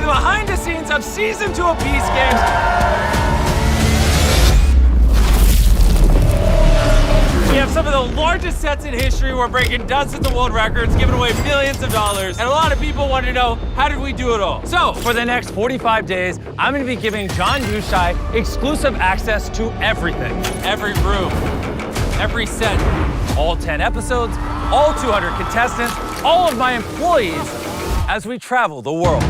the behind the scenes of Season 2 of Beast Games. We have some of the largest sets in history. We're breaking dozens of world records, giving away millions of dollars. And a lot of people want to know, how did we do it all? So, for the next 45 days, I'm going to be giving John Yushai exclusive access to everything. Every room, every set, all 10 episodes, all 200 contestants, all of my employees as we travel the world.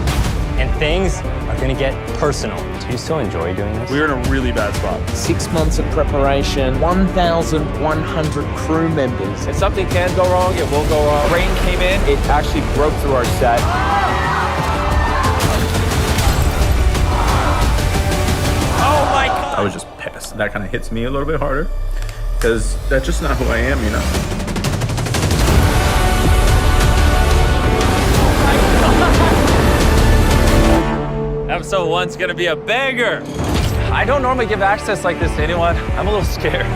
And things are gonna get personal. Do you still enjoy doing this? We're in a really bad spot. 6 months of preparation, 1,100 crew members. If something can go wrong, it will go wrong. Rain came in. It actually broke through our set. Oh my God. I was just pissed. That kind of hits me a little bit harder because that's just not who I am, you know? Episode 1's gonna be a banger. I don't normally give access like this to anyone. I'm a little scared.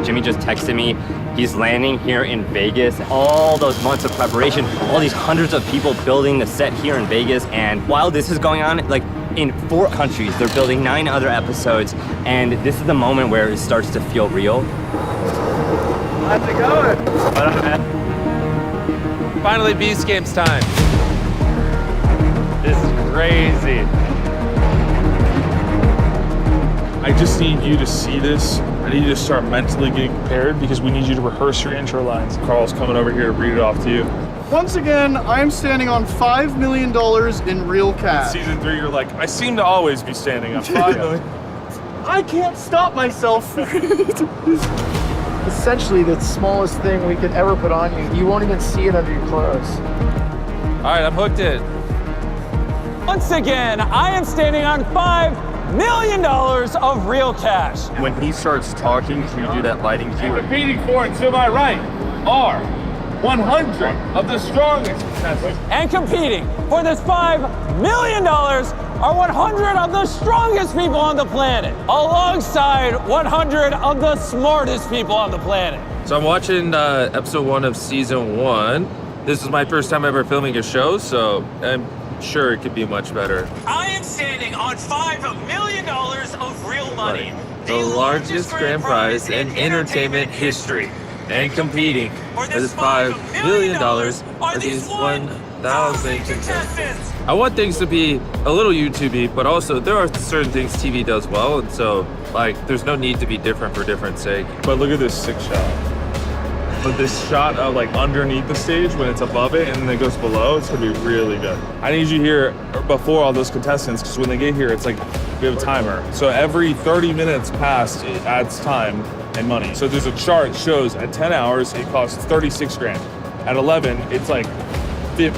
Jimmy just texted me. He's landing here in Vegas. All those months of preparation, all these hundreds of people building the set here in Vegas. And while this is going on, like in 4 countries, they're building 9 other episodes. And this is the moment where it starts to feel real. How's it going? What up, man? Finally, Beast Games time. This is crazy. I just need you to see this. I need you to start mentally getting prepared because we need you to rehearse your intro lines. Carl's coming over here to read it off to you. Once again, I am standing on $5 million in real cash. Season 3, you're like, I seem to always be standing on $5 million. I can't stop myself. Essentially, the smallest thing we could ever put on you. You won't even see it under your clothes. All right, I'm hooked in. Once again, I am standing on $5 million of real cash. When he starts talking, can you do that lighting cue? Competing for it to my right are 100 of the strongest contestants. And competing for this $5 million are 100 of the strongest people on the planet, alongside 100 of the smartest people on the planet. So I'm watching episode 1 of season 1. This is my first time ever filming a show, so I'm sure it could be much better. I am standing on $5 million of real money. The largest grand prize in entertainment history. And competing for this $5 million are these 1,000 contestants. I want things to be a little YouTube-y, but also there are certain things TV does well, and so like there's no need to be different for different sake. But look at this sick shot. But this shot of like underneath the stage when it's above it and then it goes below, it's gonna be really good. I need you here before all those contestants because when they get here, it's like we have a timer. So every 30 minutes past, it adds time and money. So there's a chart that shows at 10 hours, it costs 36 grand. At 11, it's like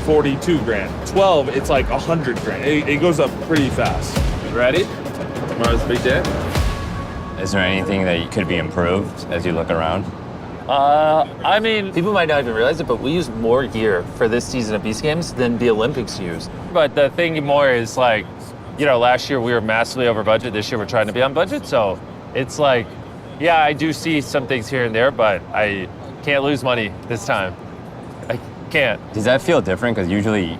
42 grand. 12, it's like 100 grand. It goes up pretty fast. Ready? Tomorrow's a big day. Is there anything that could be improved as you look around? I mean, people might not even realize it, but we use more gear for this season of Beast Games than the Olympics used. But the thing more is like, you know, last year we were massively over budget. This year we're trying to be on budget. So it's like, yeah, I do see some things here and there, but I can't lose money this time. I can't. Does that feel different? Because usually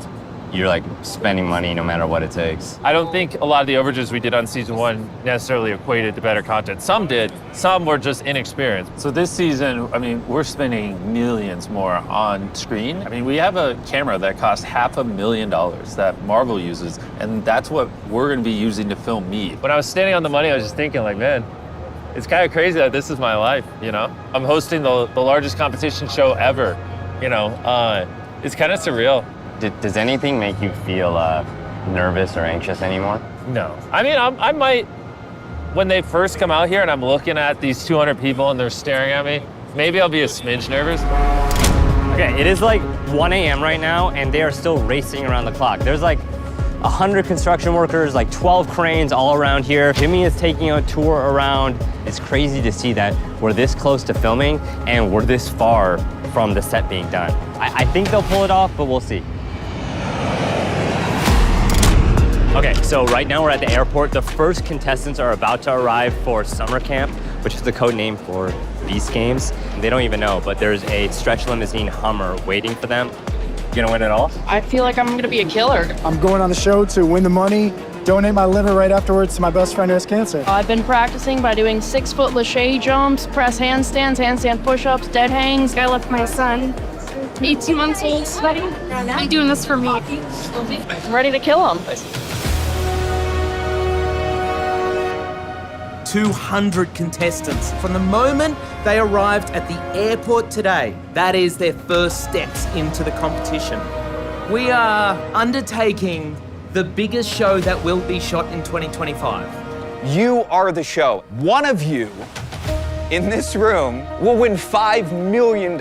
you're like spending money no matter what it takes. I don't think a lot of the overages we did on season 1 necessarily equated to better content. Some did, some were just inexperienced. So this season, I mean, we're spending millions more on screen. I mean, we have a camera that costs $500,000 that Marvel uses, and that's what we're gonna be using to film me. When I was standing on the money, I was just thinking like, man, it's kind of crazy that this is my life, you know? I'm hosting the largest competition show ever, you know? It's kind of surreal. Does anything make you feel nervous or anxious anymore? No. I mean, I might, when they first come out here and I'm looking at these 200 people and they're staring at me, maybe I'll be a smidge nervous. Okay, it is like 1 a.m. right now and they are still racing around the clock. There's like 100 construction workers, like 12 cranes all around here. Jimmy is taking a tour around. It's crazy to see that we're this close to filming and we're this far from the set being done. I think they'll pull it off, but we'll see. Okay, so right now we're at the airport. The first contestants are about to arrive for summer camp. which is the code name for Beast Games. They don't even know, but there's a stretch limousine Hummer waiting for them. You gonna win it all? I feel like I'm gonna be a killer. I'm going on the show to win the money, donate my liver right afterwards to my best friend who has cancer. I've been practicing by doing 6-foot lache jumps, press handstands, handstand push-ups, dead hangs. I left my son, 18 months old, sweating. I'm doing this for me. I'm ready to kill him. 200 contestants. From the moment they arrived at the airport today, that is their first steps into the competition. We are undertaking the biggest show that will be shot in 2025. You are the show. One of you in this room will win $5 million.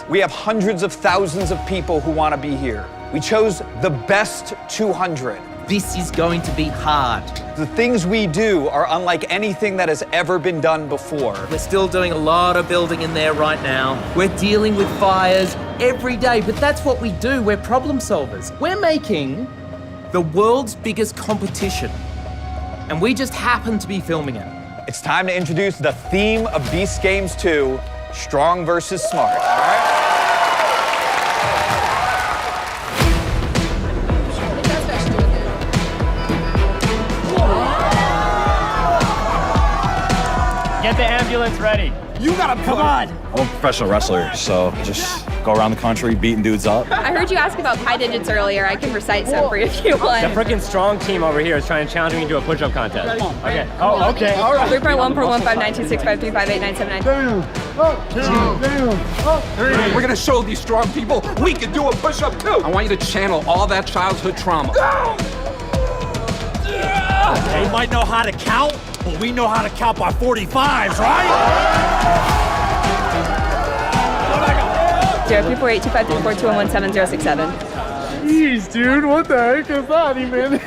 We have hundreds of thousands of people who want to be here. We chose the best 200. This is going to be hard. The things we do are unlike anything that has ever been done before. We're still doing a lot of building in there right now. We're dealing with fires every day, but that's what we do. We're problem solvers. We're making the world's biggest competition, and we just happen to be filming it. It's time to introduce the theme of Beast Games 2, Strong versus Smart. All right? Get the ambulance ready. You gotta come on. I'm a professional wrestler, so just go around the country beating dudes up. I heard you ask about pi digits earlier. I can recite some for you if you want. The freaking strong team over here is trying to challenge me to a push-up contest. Okay. Oh, okay. All right. 3.141592653589799. We're gonna show these strong people we can do a push-up too. I want you to channel all that childhood trauma. They might know how to count, but we know how to count by 45s, right? 034825342117067. Jeez, dude, what the heck is that even?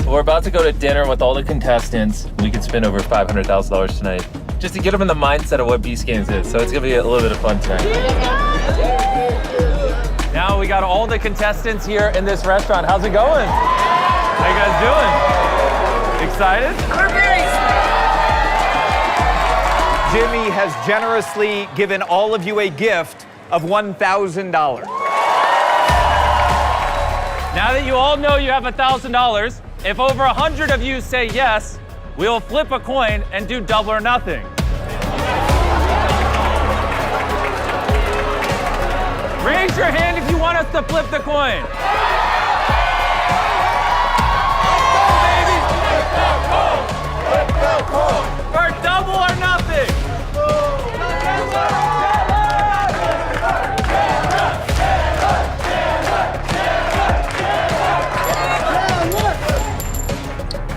We're about to go to dinner with all the contestants. We could spend over $500,000 tonight just to get them in the mindset of what Beast Games is. So it's gonna be a little bit of fun tonight. Now we got all the contestants here in this restaurant. How's it going? How you guys doing? Excited? Jimmy has generously given all of you a gift of $1,000. Now that you all know you have $1,000, if over 100 of you say yes, we'll flip a coin and do double or nothing. Raise your hand if you want us to flip the coin. Or double or nothing.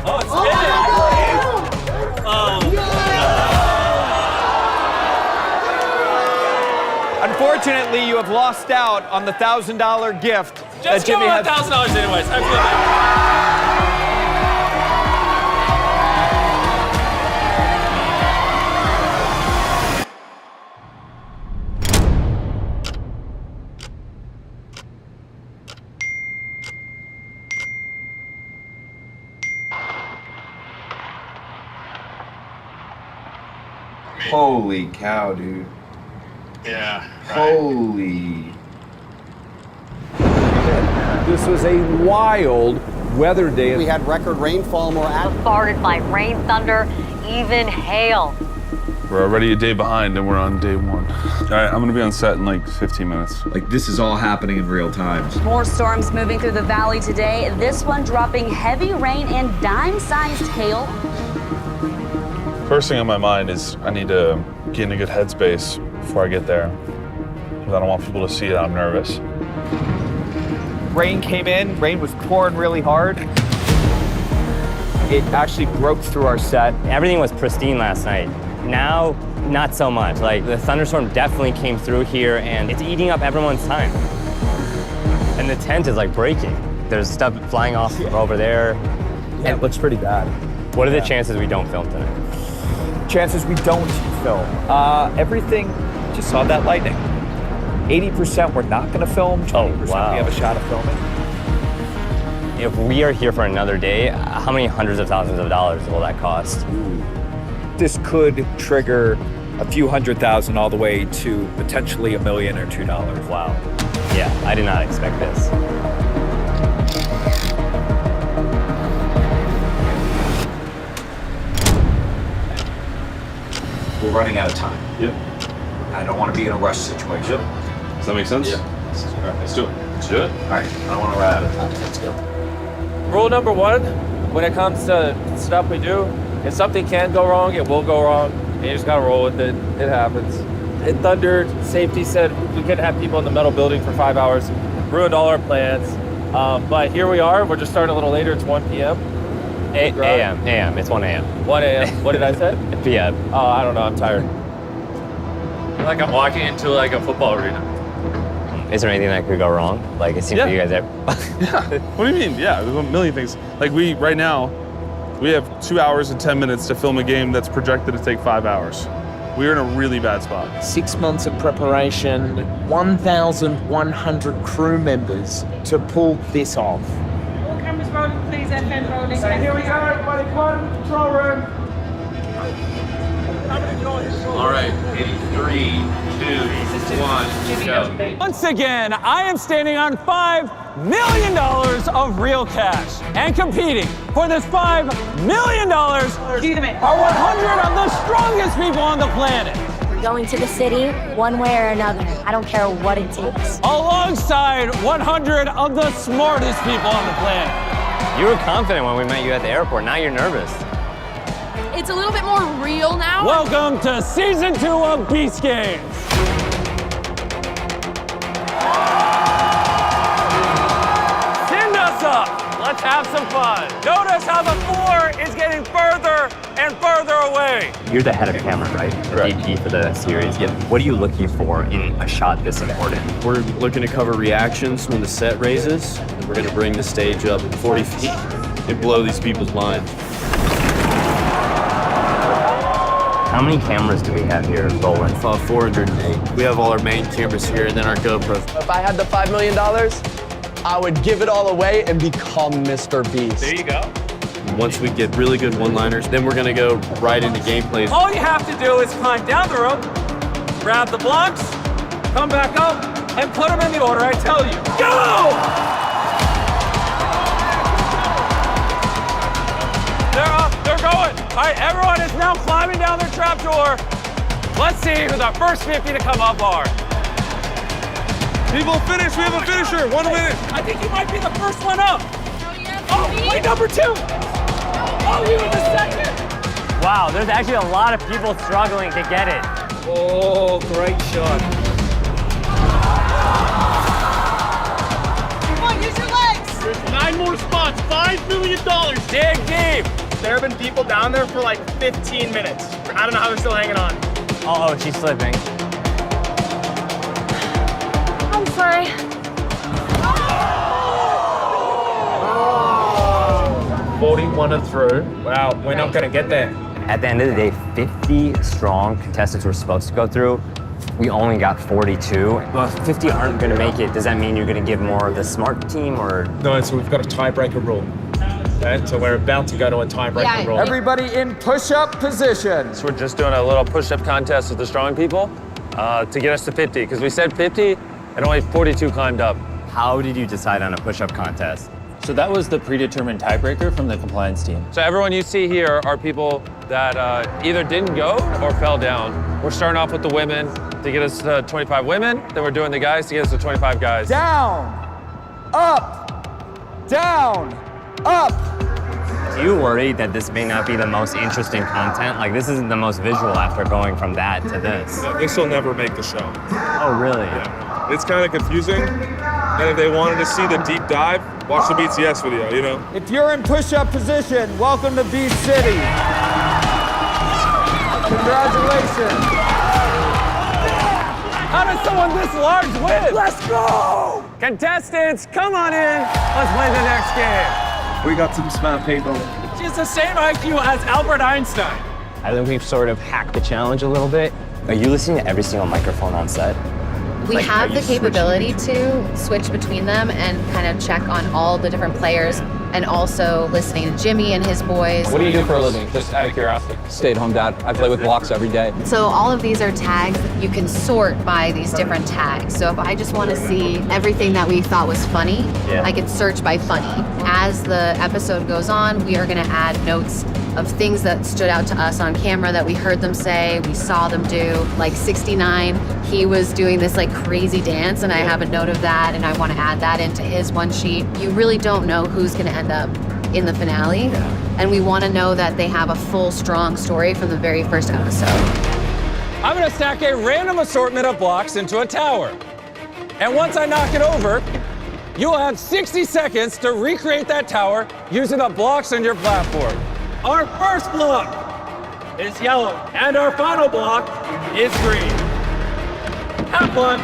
Oh, it's spinning. Unfortunately, you have lost out on the $1,000 gift. Just give me $1,000 anyways. I feel bad. Holy cow, dude. Yeah. Holy. This was a wild weather day. We had record rainfall, more bombarded by rain, thunder, even hail. We're already a day behind and we're on day one. All right, I'm gonna be on set in like 15 minutes. Like, this is all happening in real time. More storms moving through the valley today. This one dropping heavy rain and dime-sized hail. First thing on my mind is I need to get in a good headspace before I get there. Because I don't want people to see that I'm nervous. Rain came in, rain was pouring really hard. It actually broke through our set. Everything was pristine last night. Now, not so much. Like, the thunderstorm definitely came through here and it's eating up everyone's time. And the tent is like breaking. There's stuff flying off over there. Yeah, it looks pretty bad. What are the chances we don't film tonight? Chances we don't film. Everything, just saw that lightning. 80% we're not gonna film, 20% we have a shot of filming. If we are here for another day, how many hundreds of thousands of dollars will that cost? This could trigger a few $100,000 all the way to potentially $1 million or $2. Wow. Yeah, I did not expect this. We're running out of time. Yep. I don't want to be in a rush situation. Yep. Does that make sense? Yeah. All right, let's do it. Let's do it. All right. I don't want to run out of time. Let's go. Rule number one, when it comes to stuff we do, if something can go wrong, it will go wrong. And you just gotta roll with it. It happens. It thundered. Safety said we couldn't have people in the metal building for 5 hours. Ruined all our plans. But here we are. We're just starting a little later. It's 1 p.m. A.M. It's 1 a.m. 1 a.m. What did I say? p.m. Oh, I don't know. I'm tired. Like I'm walking into like a football arena. Is there anything that could go wrong? Like it seems like you guys are. Yeah. What do you mean? Yeah, there's a million things. Like right now, we have 2 hours and 10 minutes to film a game that's projected to take 5 hours. We're in a really bad spot. 6 months of preparation, 1,100 crew members to pull this off. All cameras rolling, please. FM rolling. So here we go, everybody. Come on, control room. All right. 3, 2, 1, go. Once again, I am standing on $5 million of real cash. And competing for this $5 million are 100 of the strongest people on the planet. We're going to the city one way or another. I don't care what it takes. Alongside 100 of the smartest people on the planet. You were confident when we met you at the airport. Now you're nervous. It's a little bit more real now. Welcome to season 2 of Beast Games. Send us up. Let's have some fun. Notice how the floor is getting further and further away. You're the head of camera, right? The DP for the series. Yep. What are you looking for in a shot this important? We're looking to cover reactions when the set raises. We're going to bring the stage up 40 feet and blow these people's minds. How many cameras do we have here rolling? 408. We have all our main cameras here and then our GoPros. If I had the $5 million, I would give it all away and become Mr. Beast. There you go. Once we get really good one-liners, then we're going to go right into gameplays. All you have to do is climb down the rope, grab the blocks, come back up, and put them in the order I tell you. Go! They're up, they're going. All right, everyone is now climbing down their trapdoor. Let's see who the first 50 to come up are. People finish, we have a finisher, 1 minute. I think you might be the first one up. Oh, wait, number 2. Oh, you were the second. Wow, there's actually a lot of people struggling to get it. Oh, great shot. Come on, use your legs. There's 9 more spots. $5 million. Dig deep. There have been people down there for like 15 minutes. I don't know how they're still hanging on. Oh, she's slipping. I'm sorry. 41 and through. Wow, we're not gonna get there. At the end of the day, 50 strong contestants were supposed to go through. We only got 42. Well, if 50 aren't gonna make it, does that mean you're gonna give more of the smart team or? No, so we've got a tiebreaker rule. Okay, so we're about to go to a tiebreaker rule. Everybody in push-up position. So we're just doing a little push-up contest with the strong people to get us to 50, because we said 50 and only 42 climbed up. How did you decide on a push-up contest? So that was the predetermined tiebreaker from the compliance team. So everyone you see here are people that either didn't go or fell down. We're starting off with the women to get us to 25 women, then we're doing the guys to get us to 25 guys. Down, up, down, up. Do you worry that this may not be the most interesting content? Like, this isn't the most visual after going from that to this. This will never make the show. Oh, really? Yeah. It's kind of confusing. And if they wanted to see the deep dive, watch the BTS video, you know? If you're in push-up position, welcome to Beast City. Congratulations. How does someone this large win? Let's go! Contestants, come on in. Let's play the next game. We got some smart people. She's the same IQ as Albert Einstein. I think we've sort of hacked the challenge a little bit. Are you listening to every single microphone on set? We have the capability to switch between them and kind of check on all the different players, and also listening to Jimmy and his boys. What do you do for a living? Just out of curiosity. Stay-at-home dad. I play with blocks every day. So all of these are tags. You can sort by these different tags. So if I just want to see everything that we thought was funny, I can search by funny. As the episode goes on, we are going to add notes of things that stood out to us on camera that we heard them say, we saw them do. Like 69, he was doing this like crazy dance, and I have a note of that, and I want to add that into his one sheet. You really don't know who's going to end up in the finale, and we want to know that they have a full, strong story from the very first episode. I'm gonna stack a random assortment of blocks into a tower. And once I knock it over, you'll have 60 seconds to recreate that tower using the blocks on your platform. Our first block is yellow, and our final block is green. Have fun.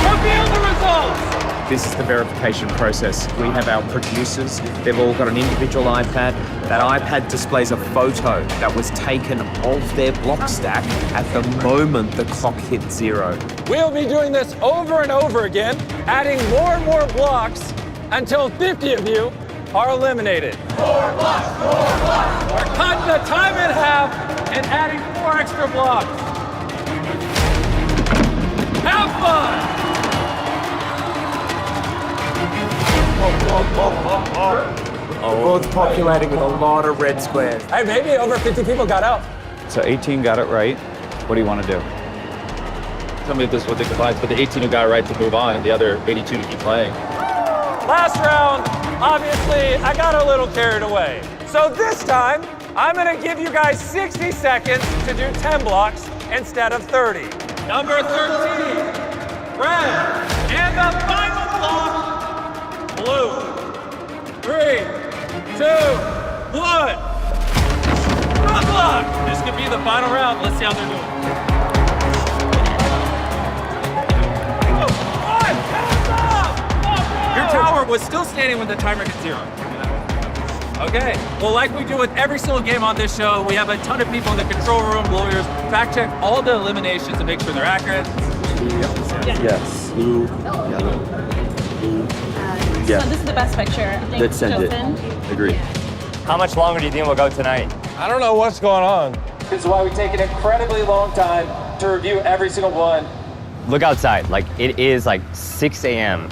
Reveal the results. This is the verification process. We have our producers. They've all got an individual iPad. That iPad displays a photo that was taken of their block stack at the moment the clock hit 0. We'll be doing this over and over again, adding more and more blocks until 50 of you are eliminated. More blocks, more blocks. We're cutting the time in half and adding 4 extra blocks. Have fun! Both populating with a lot of red squares. Hey, maybe over 50 people got out. So 18 got it right. What do you want to do? Tell me if this is what they combines, but the 18 who got it right to move on, and the other 82 to keep playing. Last round, obviously, I got a little carried away. So this time, I'm gonna give you guys 60 seconds to do 10 blocks instead of 30. Number 13, red, and the final block, blue. 3, 2, 1. Good luck! This could be the final round. Let's see how they're doing. Your tower was still standing when the timer hit 0. Okay, well, like we do with every single game on this show, we have a ton of people in the control room, lawyers, fact check all the eliminations to make sure they're accurate. Yes. Blue, yellow, blue. Yeah. So this is the best picture. Let's send it. Agree. How much longer do you think we'll go tonight? I don't know what's going on. This is why we take an incredibly long time to review every single one. Look outside, like it is like 6 a.m.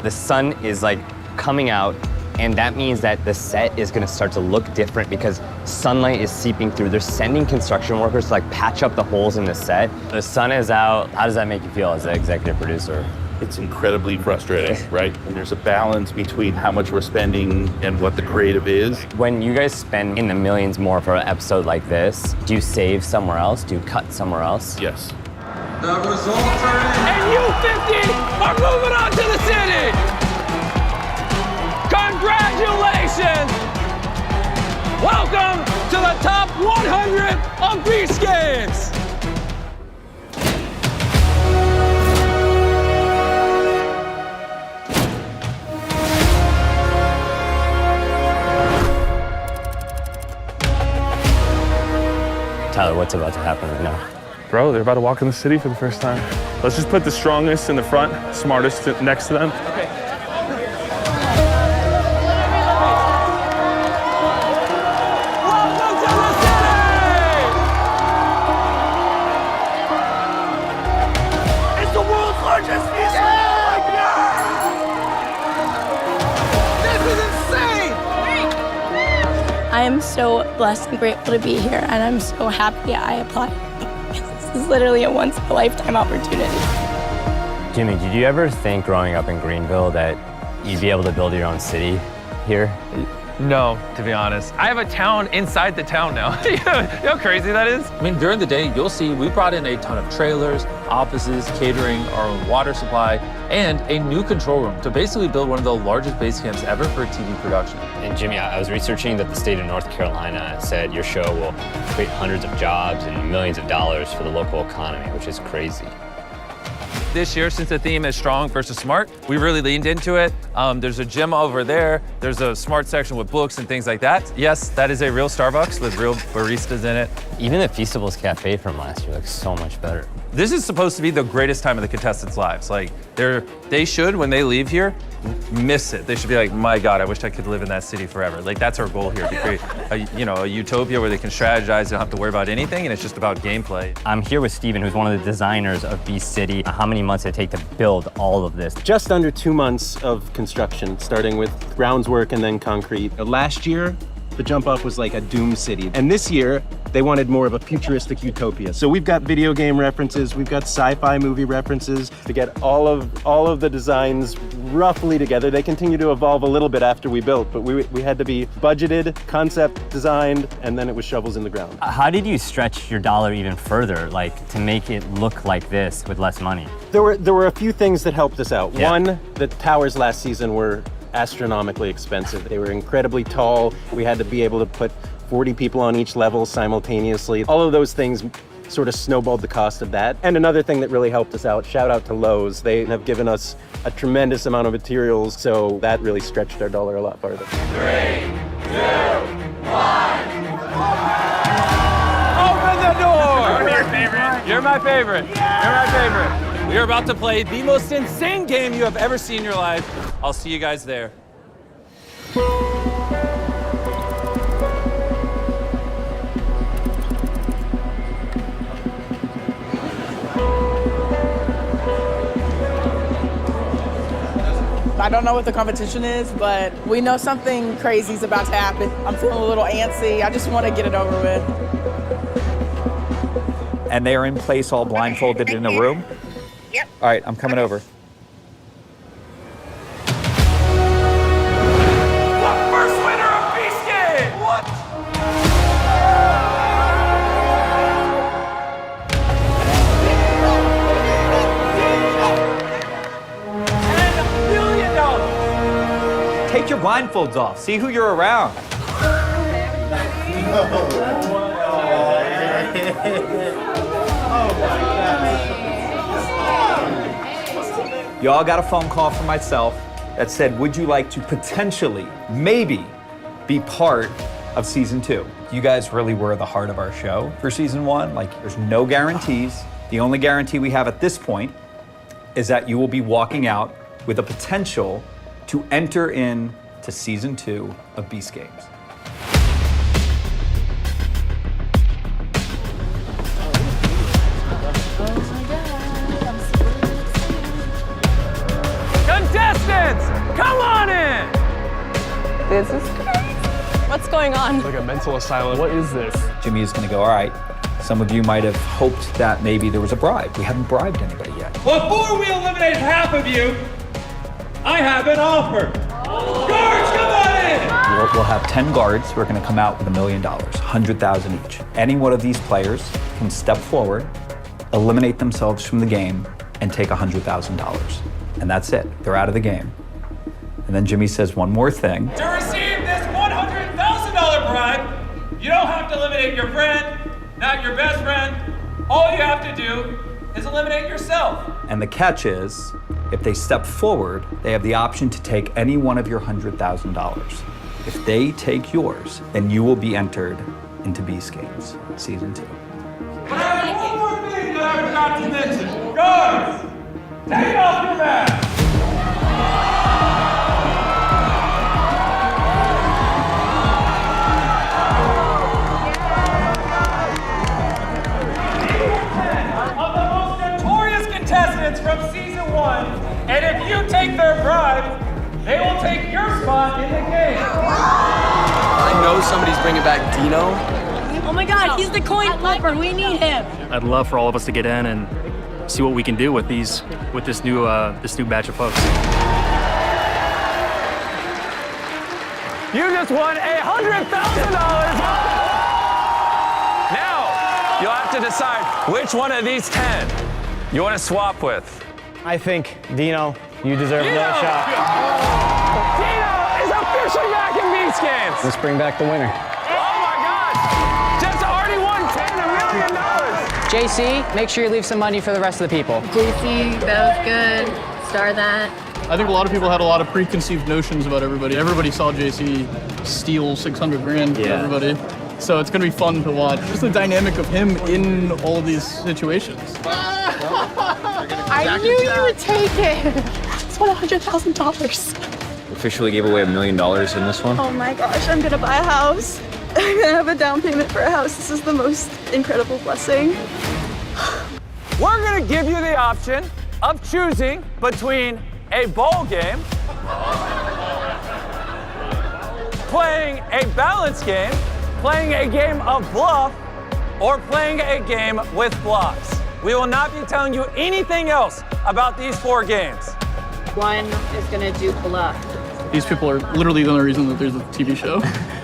The sun is like coming out, and that means that the set is gonna start to look different because sunlight is seeping through. They're sending construction workers to like patch up the holes in the set. The sun is out. How does that make you feel as the executive producer? It's incredibly frustrating, right? And there's a balance between how much we're spending and what the creative is. When you guys spend in the millions more for an episode like this, do you save somewhere else? Do you cut somewhere else? Yes. The results are in. And you 50 are moving on to the city. Congratulations. Welcome to the top 100 of Beast Games. Tyler, what's about to happen right now? Bro, they're about to walk in the city for the first time. Let's just put the strongest in the front, smartest next to them. Okay. Welcome to the city! It's the world's largest museum! This is insane! I am so blessed and grateful to be here, and I'm so happy I applied. This is literally a once-in-a-lifetime opportunity. Jimmy, did you ever think growing up in Greenville that you'd be able to build your own city here? No, to be honest. I have a town inside the town now. You know how crazy that is? I mean, during the day, you'll see we brought in a ton of trailers, offices, catering, our own water supply, and a new control room to basically build one of the largest base camps ever for TV production. And Jimmy, I was researching that the state of North Carolina said your show will create hundreds of jobs and millions of dollars for the local economy, which is crazy. This year, since the theme is strong versus smart, we really leaned into it. There's a gym over there. There's a smart section with books and things like that. Yes, that is a real Starbucks with real baristas in it. Even the Feastables Cafe from last year looks so much better. This is supposed to be the greatest time of the contestants' lives. Like, they should, when they leave here, miss it. They should be like, my God, I wish I could live in that city forever. Like, that's our goal here, to create a utopia where they can strategize, they don't have to worry about anything, and it's just about gameplay. I'm here with Steven, who's one of the designers of Beast City. How many months did it take to build all of this? Just under 2 months of construction, starting with groundwork and then concrete. Last year, the jump off was like a doom city. And this year, they wanted more of a futuristic utopia. So we've got video game references, we've got sci-fi movie references to get all of the designs roughly together. They continue to evolve a little bit after we built, but we had to be budgeted, concept designed, and then it was shovels in the ground. How did you stretch your dollar even further, like to make it look like this with less money? There were a few things that helped us out. Yeah. One, the towers last season were astronomically expensive. They were incredibly tall. We had to be able to put 40 people on each level simultaneously. All of those things sort of snowballed the cost of that. And another thing that really helped us out, shout out to Lowe's. They have given us a tremendous amount of materials, so that really stretched our dollar a lot farther. 3, 2, 1. Open the door! You're my favorite. You're my favorite. You're my favorite. We are about to play the most insane game you have ever seen in your life. I'll see you guys there. I don't know what the competition is, but we know something crazy is about to happen. I'm feeling a little antsy. I just want to get it over with. And they are in place all blindfolded in a room? Yep. All right, I'm coming over. First winner of Beast Game! What? $10 million! Take your blindfolds off. See who you're around. Y'all got a phone call from myself that said, would you like to potentially, maybe, be part of season 2? You guys really were the heart of our show for season 1. Like, there's no guarantees. The only guarantee we have at this point is that you will be walking out with a potential to enter in to season 2 of Beast Games. Contestants, come on in! This is crazy. What's going on? Like a mental asylum. What is this? Jimmy is going to go, all right, some of you might have hoped that maybe there was a bribe. We haven't bribed anybody yet. Before we eliminate half of you, I have an offer. Guards, come on in! We'll have 10 guards who are going to come out with $1 million, 100,000 each. Any one of these players can step forward, eliminate themselves from the game, and take $100,000. And that's it. They're out of the game. And then Jimmy says one more thing. To receive this $100,000 bribe, you don't have to eliminate your friend, not your best friend. All you have to do is eliminate yourself. And the catch is, if they step forward, they have the option to take any one of your $100,000. If they take yours, then you will be entered into Beast Games Season 2. But I have one more thing that I forgot to mention. Guards, take off your mask. Of the most notorious contestants from season 1, and if you take their bribe, they will take your spot in the game. I know somebody's bringing back Dino. Oh my God, he's the coin flipper. We need him. I'd love for all of us to get in and see what we can do with this new batch of folks. You just won $100,000. Now, you'll have to decide which one of these 10 you want to swap with. I think, Dino, you deserve another shot. Dino is officially back in Beast Games. Let's bring back the winner. Oh my God! Jess already won $1 million. JC, make sure you leave some money for the rest of the people. JC, that was good. Star that. I think a lot of people had a lot of preconceived notions about everybody. Everybody saw JC steal 600 grand from everybody. So it's gonna be fun to watch. Just the dynamic of him in all of these situations. I knew you would take it. It's $100,000. Officially gave away $1 million in this one. Oh my gosh, I'm gonna buy a house. I'm gonna have a down payment for a house. This is the most incredible blessing. We're gonna give you the option of choosing between a bowl game, playing a balance game, playing a game of bluff, or playing a game with blocks. We will not be telling you anything else about these 4 games. One is gonna do bluff. These people are literally the only reason that there's a TV show.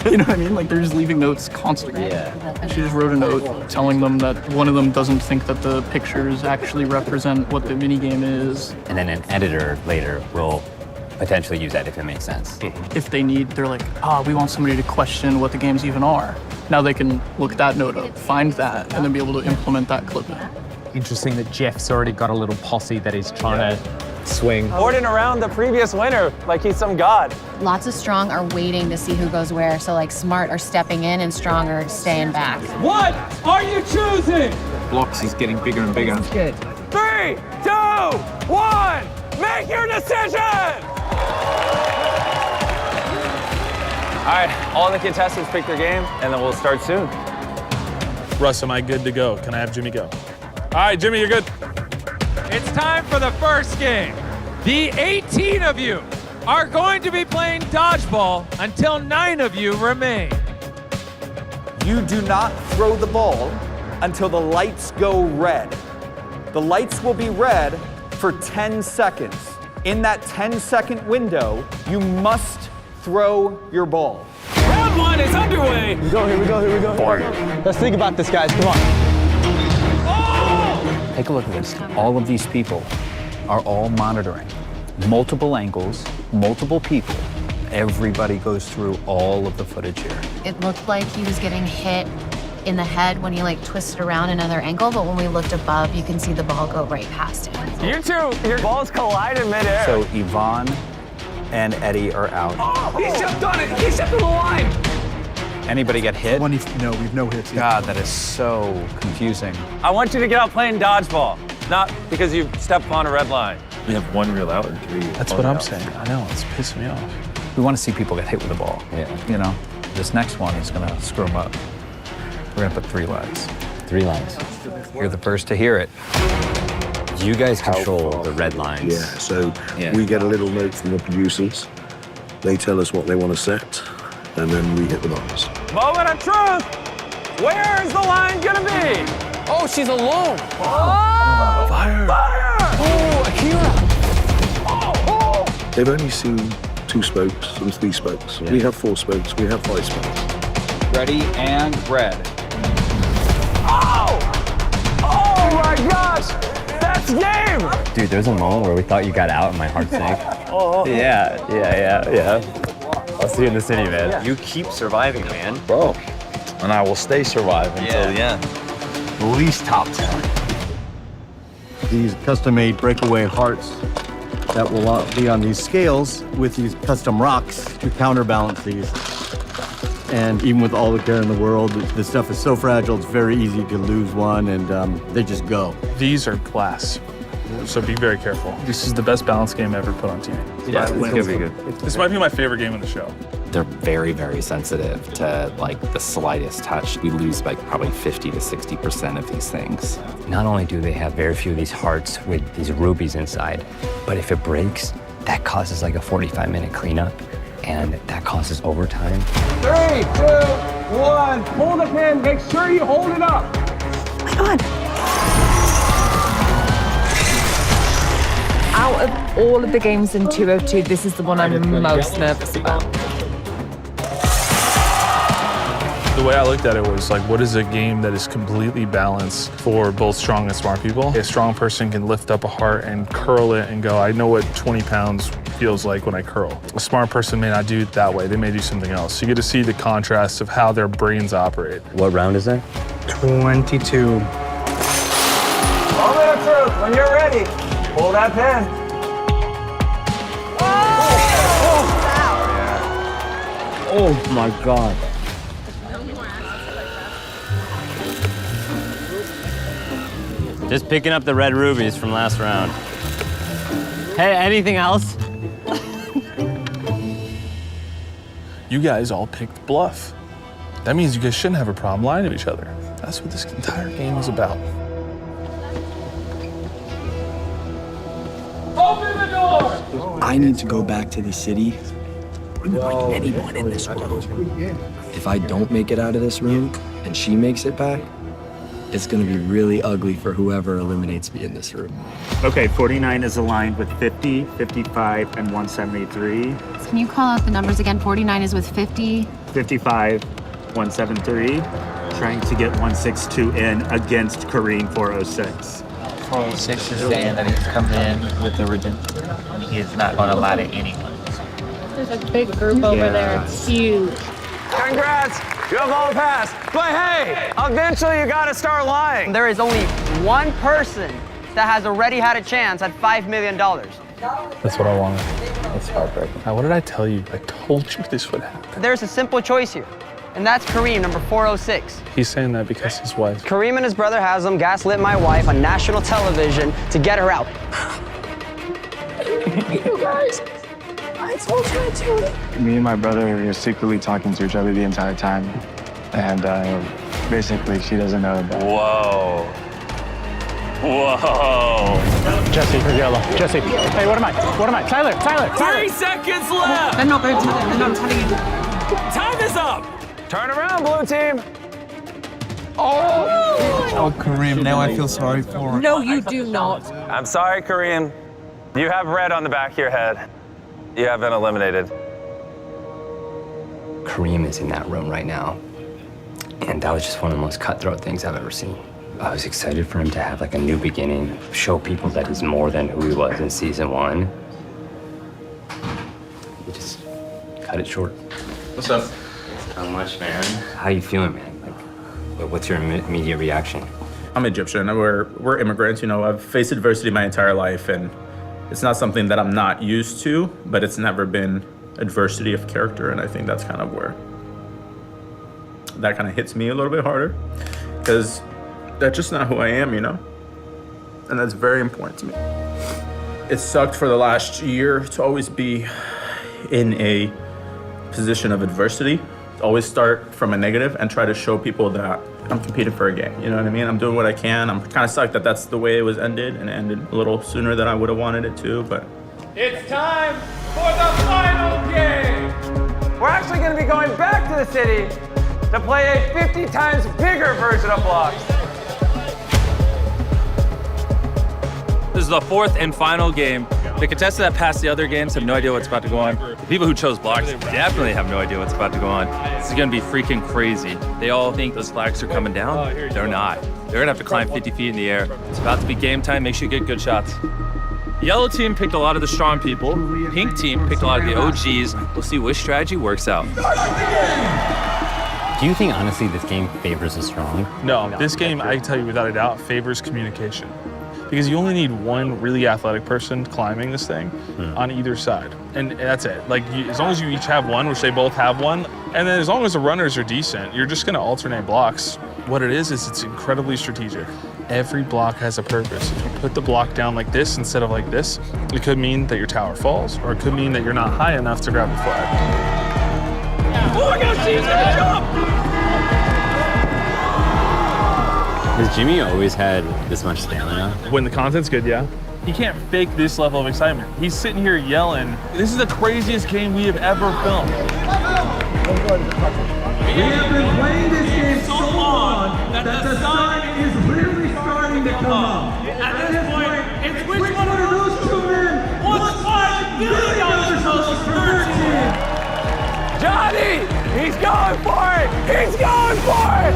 You know what I mean? Like, they're just leaving notes constantly. And she just wrote a note telling them that one of them doesn't think that the pictures actually represent what the minigame is. And then an editor later will potentially use that if it makes sense. If they need, they're like, we want somebody to question what the games even are. Now they can look that note up, find that, and then be able to implement that clip in. Interesting that Jeff's already got a little posse that he's trying to swing. Ordering around the previous winner like he's some god. Lots of strong are waiting to see who goes where. So like smart are stepping in and strong are staying back. What are you choosing? Blocks is getting bigger and bigger. 3, 2, 1, make your decision! All right, all the contestants pick their game, and then we'll start soon. Russ, am I good to go? Can I have Jimmy go? All right, Jimmy, you're good. It's time for the first game. The 18 of you are going to be playing dodgeball until 9 of you remain. You do not throw the ball until the lights go red. The lights will be red for 10 seconds. In that 10-second window, you must throw your ball. Round 1 is underway. Here we go. Let's think about this, guys. Come on. Take a look at this. All of these people are all monitoring multiple angles, multiple people. Everybody goes through all of the footage here. It looked like he was getting hit in the head when he like twisted around another angle, but when we looked above, you can see the ball go right past him. You two, your balls collide in midair. So Yvonne and Eddie are out. Oh, he stepped on it. He stepped on the line. Anybody get hit? No, we've no hits. God, that is so confusing. I want you to get out playing dodgeball, not because you stepped on a red line. We have 1 reel out and 3. That's what I'm saying. I know, it's pissing me off. We want to see people get hit with the ball. Yeah. You know, this next one is going to screw them up. We're going to put 3 lines. 3 lines. You're the first to hear it. You guys control the red lines. Yeah, so we get a little note from the producers. They tell us what they want to set, and then we hit the buttons. Moment of truth. Where is the line gonna be? Oh, she's alone. Oh! Fire! Fire! Oh, Akira. Oh! They've only seen 2 spokes and 3 spokes. We have 4 spokes, we have 5 spokes. Ready and red. Oh! Oh my gosh! That's game! Dude, there's a moment where we thought you got out and my heart sank. Oh. Yeah. I'll see you in the city, man. You keep surviving, man. Bro, and I will stay surviving until the end. At least top 10. These custom-made breakaway hearts that will be on these scales with these custom rocks to counterbalance these. And even with all the care in the world, this stuff is so fragile, it's very easy to lose one, and they just go. These are glass, so be very careful. This is the best balance game ever put on TV. Yeah, it's gonna be good. This might be my favorite game in the show. They're very, very sensitive to like the slightest touch. We lose like probably 50 to 60% of these things. Not only do they have very few of these hearts with these rubies inside, but if it breaks, that causes like a 45-minute cleanup, and that causes overtime. 3, 2, 1. Hold the pin. Make sure you hold it up. Oh my God. Out of all of the games in 202, this is the one I'm most nervous about. The way I looked at it was like, what is a game that is completely balanced for both strong and smart people? A strong person can lift up a heart and curl it and go, I know what 20 pounds feels like when I curl. A smart person may not do it that way. They may do something else. You get to see the contrast of how their brains operate. What round is that? 22. When you're ready, pull that pin. Oh my God. Just picking up the red rubies from last round. Hey, anything else? You guys all picked bluff. That means you guys shouldn't have a problem lying to each other. That's what this entire game is about. Open the door! I need to go back to the city. Like anyone in this room. If I don't make it out of this room and she makes it back, it's gonna be really ugly for whoever eliminates me in this room. Okay, 49 is aligned with 50, 55, and 173. Can you call out the numbers again? 49 is with 50. 55, 173. Trying to get 162 in against Kareem 406. 406 is saying that he's coming in with the redemption. He is not going to lie to anyone. There's a big group over there. It's huge. Congrats, you have all passed. But hey, eventually you gotta start lying. There is only one person that has already had a chance at $5 million. That's what I wanted. That's heartbreaking. Now, what did I tell you? I told you this would happen. There's a simple choice here, and that's Kareem, number 406. He's saying that because his wife. Kareem and his brother Haslam gaslit my wife on national television to get her out. You guys, I told you to do it. Me and my brother were secretly talking to each other the entire time. And basically, she doesn't know that. Whoa. Whoa. Jesse, you're yellow. Jesse. Hey, what am I? Tyler. 3 seconds left. They're not going to tell you. They're not telling you. Time is up. Turn around, blue team. Oh, Kareem, now I feel sorry for him. No, you do not. I'm sorry, Kareem. You have red on the back of your head. You have been eliminated. Kareem is in that room right now. And that was just one of the most cutthroat things I've ever seen. I was excited for him to have like a new beginning, show people that he's more than who he was in season 1. He just cut it short. What's up? How much, man? How you feeling, man? Like, what's your immediate reaction? I'm Egyptian. We're immigrants. You know, I've faced adversity my entire life, and it's not something that I'm not used to, but it's never been adversity of character, and I think that's kind of where that kind of hits me a little bit harder, because that's just not who I am, you know? And that's very important to me. It sucked for the last year to always be in a position of adversity, always start from a negative and try to show people that I'm competing for a game, you know what I mean? I'm doing what I can. I'm kind of sucked that that's the way it was ended, and it ended a little sooner than I would have wanted it to, but. It's time for the final game. We're actually gonna be going back to the city to play a 50 times bigger version of blocks. This is the 4th and final game. The contestants that passed the other games have no idea what's about to go on. The people who chose blocks definitely have no idea what's about to go on. This is gonna be freaking crazy. They all think those flags are coming down. They're not. They're gonna have to climb 50 feet in the air. It's about to be game time. Make sure you get good shots. Yellow team picked a lot of the strong people. Pink team picked a lot of the OGs. We'll see which strategy works out. Do you think, honestly, this game favors the strong? No, this game, I can tell you without a doubt, favors communication. Because you only need one really athletic person climbing this thing on either side. And that's it. Like, as long as you each have one, which they both have one, and then as long as the runners are decent, you're just gonna alternate blocks. What it is it's incredibly strategic. Every block has a purpose. If you put the block down like this instead of like this, it could mean that your tower falls, or it could mean that you're not high enough to grab the flag. Oh my gosh, she's gonna jump! Has Jimmy always had this much stamina? When the content's good, yeah. He can't fake this level of excitement. He's sitting here yelling, this is the craziest game we have ever filmed. We have been playing this game so long that the sun is literally starting to come up. At this point, it's which one of those two men wants $5 million for their team? Johnny! He's going for it! He's going for it!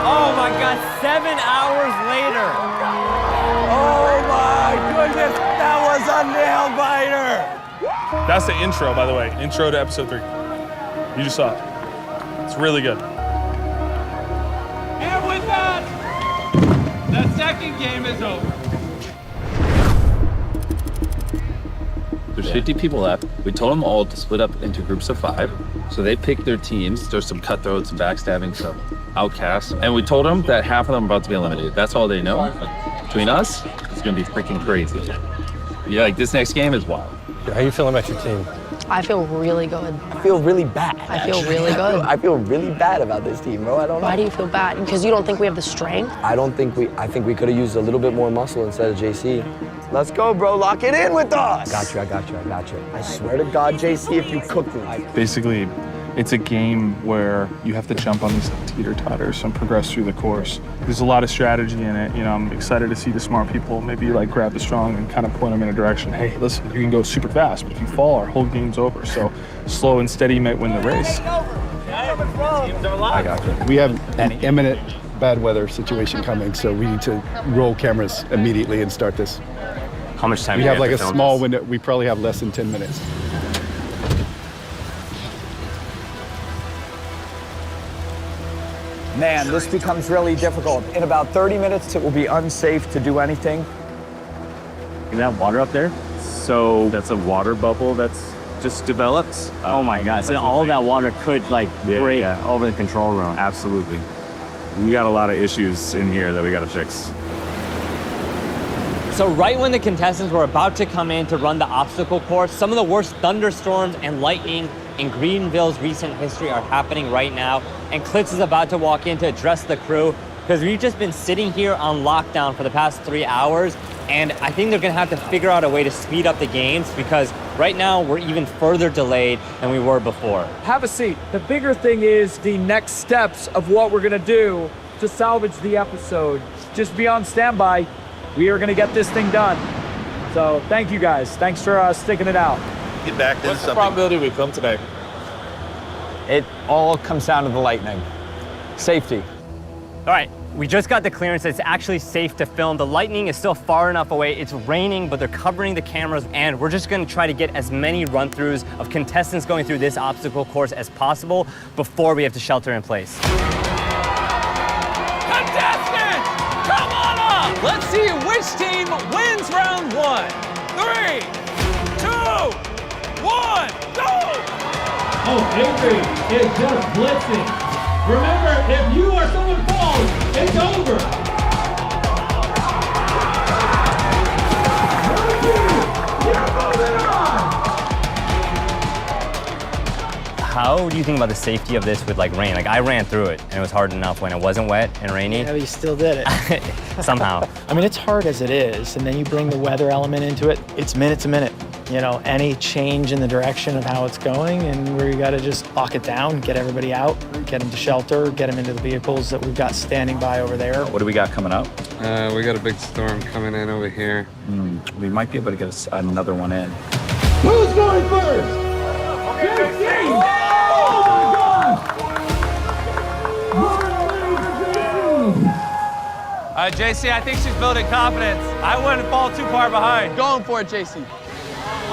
Oh my God, 7 hours later. Oh my goodness, that was a nail biter! That's the intro, by the way. Intro to episode 3. You just saw it. It's really good. And with that, the second game is over. There's 50 people left. We told them all to split up into groups of 5. So they picked their teams. There's some cutthroats, some backstabbing, some outcasts. And we told them that half of them are about to be eliminated. That's all they know. But between us, it's gonna be freaking crazy. Yeah, like this next game is wild. How you feeling about your team? I feel really good. I feel really bad. I feel really good. I feel really bad about this team, bro. I don't know. Why do you feel bad? Because you don't think we have the strength? I think we could have used a little bit more muscle instead of JC. Let's go, bro. Lock it in with us. I got you. I swear to God, JC, if you cook me. Basically, it's a game where you have to jump on these teeter-totters and progress through the course. There's a lot of strategy in it. You know, I'm excited to see the smart people maybe like grab the strong and kind of point them in a direction. Hey, listen, you can go super fast, but if you fall, our whole game's over. So slow and steady might win the race. I got you. We have an imminent bad weather situation coming, so we need to roll cameras immediately and start this. How much time we do have? We Like to a film small this? window. We probably have less than 10 minutes. Man, this becomes really difficult. In about 30 minutes, it will be unsafe to do anything. See that water up there? So that's a water bubble that's just developed. Oh my God, so all of that water could like break over the control room. Absolutely. We got a lot of issues in here that we gotta fix. So right when the contestants were about to come in to run the obstacle course, some of the worst thunderstorms and lightning in Greenville's recent history are happening right now. And Klitz is about to walk in to address the crew because we've just been sitting here on lockdown for the past 3 hours. And I think they're gonna have to figure out a way to speed up the games because right now we're even further delayed than we were before. Have a seat. The bigger thing is the next steps of what we're gonna do to salvage the episode. Just be on standby. We are gonna get this thing done. So thank you guys. Thanks for sticking it out. Get back to What's the probability we film today? It all comes down to the lightning. Safety. All right, we just got the clearance. It's actually safe to film. The lightning is still far enough away. It's raining, but they're covering the cameras, and we're just gonna try to get as many run-throughs of contestants going through this obstacle course as possible before we have to shelter in place. Contestants, come on up! Let's see which team wins round 1. 3, 2, 1, go! Oh, Avery is just blitzing. Remember, if you or someone falls, it's over. How do you think about the safety of this with like rain? Like I ran through it and it was hard enough when it wasn't wet and rainy. Yeah, but you still did it. Somehow. I mean, it's hard as it is, and then you bring the weather element into it. It's minute to minute. You know, any change in the direction of how it's going, and we got to just lock it down, get everybody out, get them to shelter, get them into the vehicles that we've got standing by over there. What do we got coming up? We got a big storm coming in over here. We might be able to get another one in. Who's going first? JC! Oh my God! JC, I think she's building confidence. I wouldn't fall too far behind. Going for it, JC. The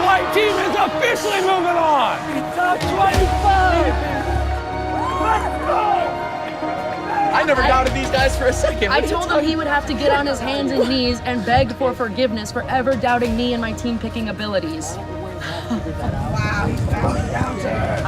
white team is officially moving on. Top 25! Let's go! I never doubted these guys for a second. I told him he would have to get on his hands and knees and beg for forgiveness for ever doubting me and my team picking abilities.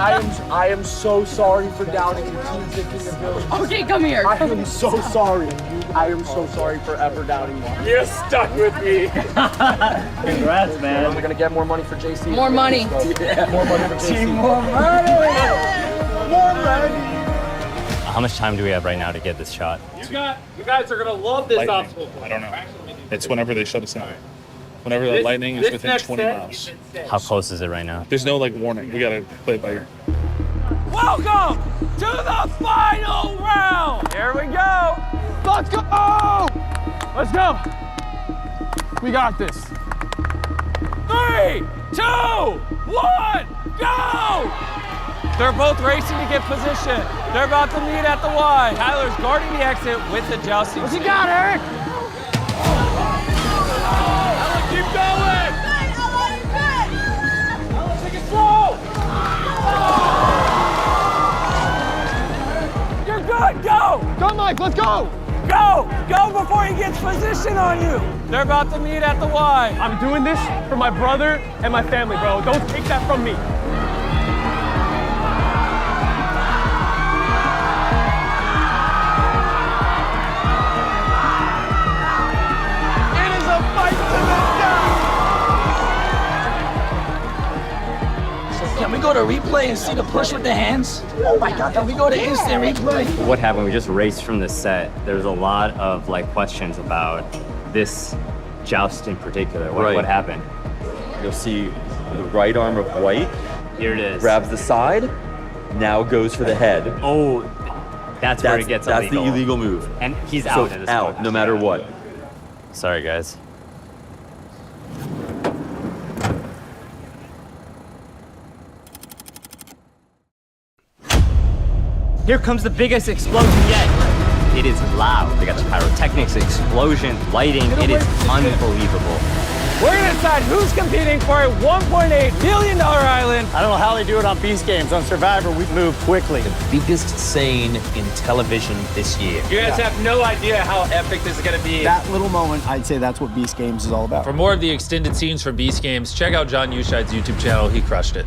I am so sorry for doubting your team picking ability. Okay, come here. I am so sorry. I am so sorry for ever doubting you. You're stuck with me. Congrats, man. We're gonna get more money for JC. More money. Yeah, more money for JC. More money. More money. How much time do we have right now to get this shot? You guys are gonna love this obstacle. I don't know. It's whenever they shut us down. Whenever the lightning is within 20 miles. How close is it right now? There's no like warning. We gotta play it by ear. Welcome to the final round. Here we go. Let's go! Let's go! We got this. 3, 2, 1, go! They're both racing to get position. They're about to meet at the Y. Tyler's guarding the exit with the jousting. What's he got, Eric? Keep going! Take it slow! You're good, go! Go, Mike, let's go! Go! Go before he gets position on you! They're about to meet at the Y. I'm doing this for my brother and my family, bro. Don't take that from me. It is a fight to the death! Can we go to replay and see the push with the hands? Oh my God, can we go to instant replay? What happened? We just raced from the set. There's a lot of like questions about this joust in particular. What happened? You'll see the right arm of White. Here it is. Grabs the side, now goes for the head. Oh, that's where it gets illegal. That's the illegal move. And he's So out at this out, point. no matter what. Sorry, guys. Here comes the biggest explosion yet. It is loud. They got the pyrotechnics, explosion, lighting. It is unbelievable. We're gonna decide who's competing for a $1.8 million island. I don't know how they do it on Beast Games. On Survivor, we move quickly. The biggest scene in television this year. You guys have no idea how epic this is gonna be. That little moment, I'd say that's what Beast Games is all about. For more of the extended scenes from Beast Games, check out John Uscheid's YouTube channel. He crushed it.